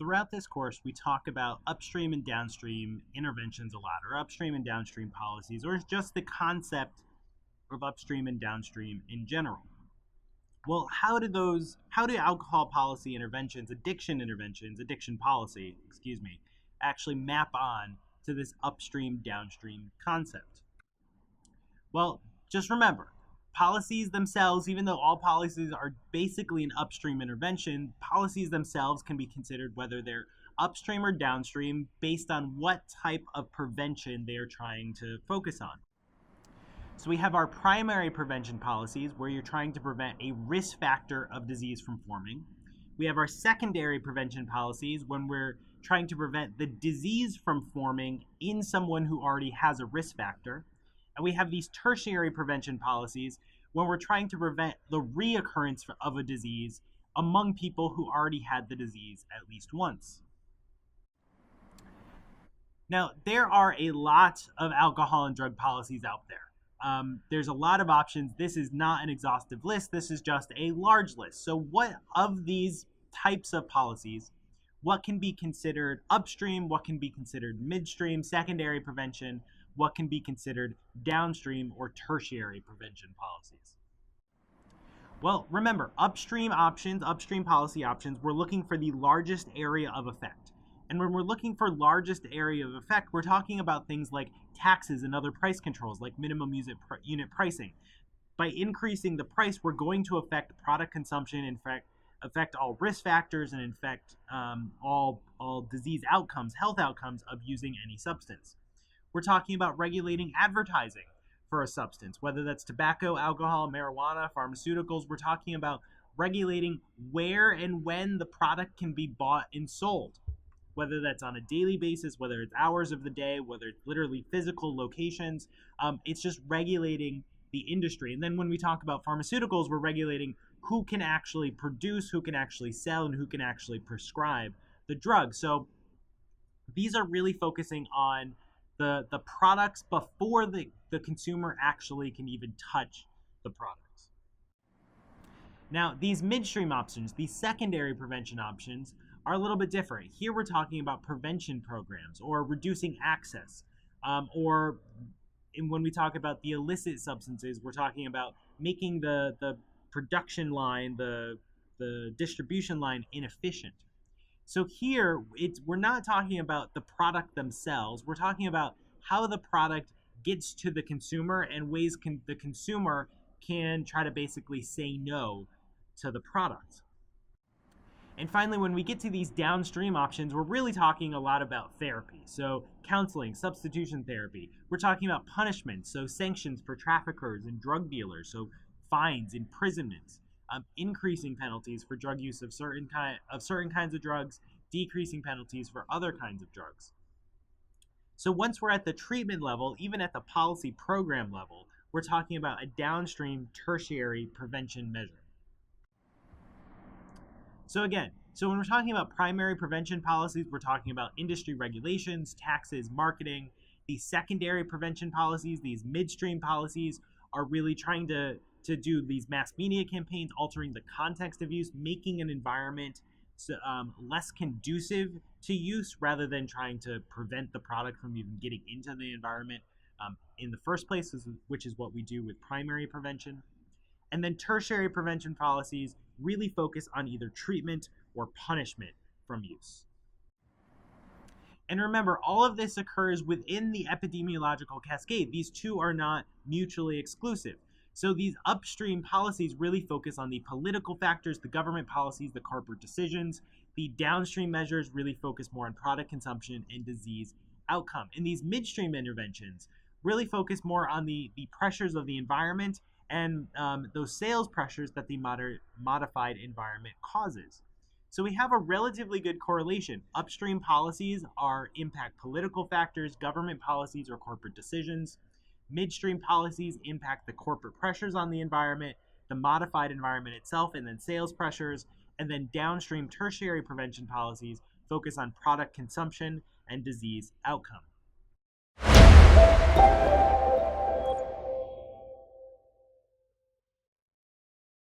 throughout this course, we talk about upstream and downstream interventions a lot, or upstream and downstream policies, or just the concept of upstream and downstream in general. Well, how do alcohol policy interventions, addiction policy, actually map on to this upstream downstream concept? Well, just remember, policies themselves, even though all policies are basically an upstream intervention, policies themselves can be considered whether they're upstream or downstream based on what type of prevention they are trying to focus on. So we have our primary prevention policies where you're trying to prevent a risk factor of disease from forming. We have our secondary prevention policies when we're trying to prevent the disease from forming in someone who already has a risk factor. And we have these tertiary prevention policies when we're trying to prevent the reoccurrence of a disease among people who already had the disease at least once. Now, there are a lot of alcohol and drug policies out there. There's a lot of options. This is not an exhaustive list. This is just a large list. So what of these types of policies, what can be considered upstream, what can be considered midstream, secondary prevention, what can be considered downstream or tertiary prevention policies? Well, remember, upstream policy options, we're looking for the largest area of effect. And when we're looking for largest area of effect, we're talking about things like taxes and other price controls, like minimum unit pricing. By increasing the price, we're going to affect product consumption, in fact, affect all risk factors, and affect all disease outcomes, health outcomes of using any substance. We're talking about regulating advertising for a substance, whether that's tobacco, alcohol, marijuana, pharmaceuticals. We're talking about regulating where and when the product can be bought and sold, whether that's on a daily basis, whether it's hours of the day, whether it's literally physical locations. It's just regulating the industry. And then when we talk about pharmaceuticals, we're regulating who can actually produce, who can actually sell, and who can actually prescribe the drug. So these are really focusing on the products before the consumer actually can even touch the products. Now, these midstream options, these secondary prevention options, are a little bit different. Here we're talking about prevention programs or reducing access, or when we talk about the illicit substances, we're talking about making the production line, the distribution line inefficient. So here, we're not talking about the product themselves. We're talking about how the product gets to the consumer and ways the consumer can try to basically say no to the product. And finally, when we get to these downstream options, we're really talking a lot about therapy. So counseling, substitution therapy. We're talking about punishment, so sanctions for traffickers and drug dealers, so fines, imprisonments. Increasing penalties for drug use of certain kinds of drugs, decreasing penalties for other kinds of drugs. So once we're at the treatment level, even at the policy program level, we're talking about a downstream tertiary prevention measure. So again, when we're talking about primary prevention policies, we're talking about industry regulations, taxes, marketing. These secondary prevention policies, these midstream policies, are really trying to do these mass media campaigns, altering the context of use, making an environment less conducive to use rather than trying to prevent the product from even getting into the environment in the first place, which is what we do with primary prevention. And then tertiary prevention policies really focus on either treatment or punishment from use. And remember, all of this occurs within the epidemiological cascade. These two are not mutually exclusive. So these upstream policies really focus on the political factors, the government policies, the corporate decisions. The downstream measures really focus more on product consumption and disease outcome. And these midstream interventions really focus more on the pressures of the environment and those sales pressures that the modified environment causes. So we have a relatively good correlation. Upstream policies impact political factors, government policies, or corporate decisions. Midstream policies impact the corporate pressures on the environment, the modified environment itself, and then sales pressures. And then downstream tertiary prevention policies focus on product consumption and disease outcome.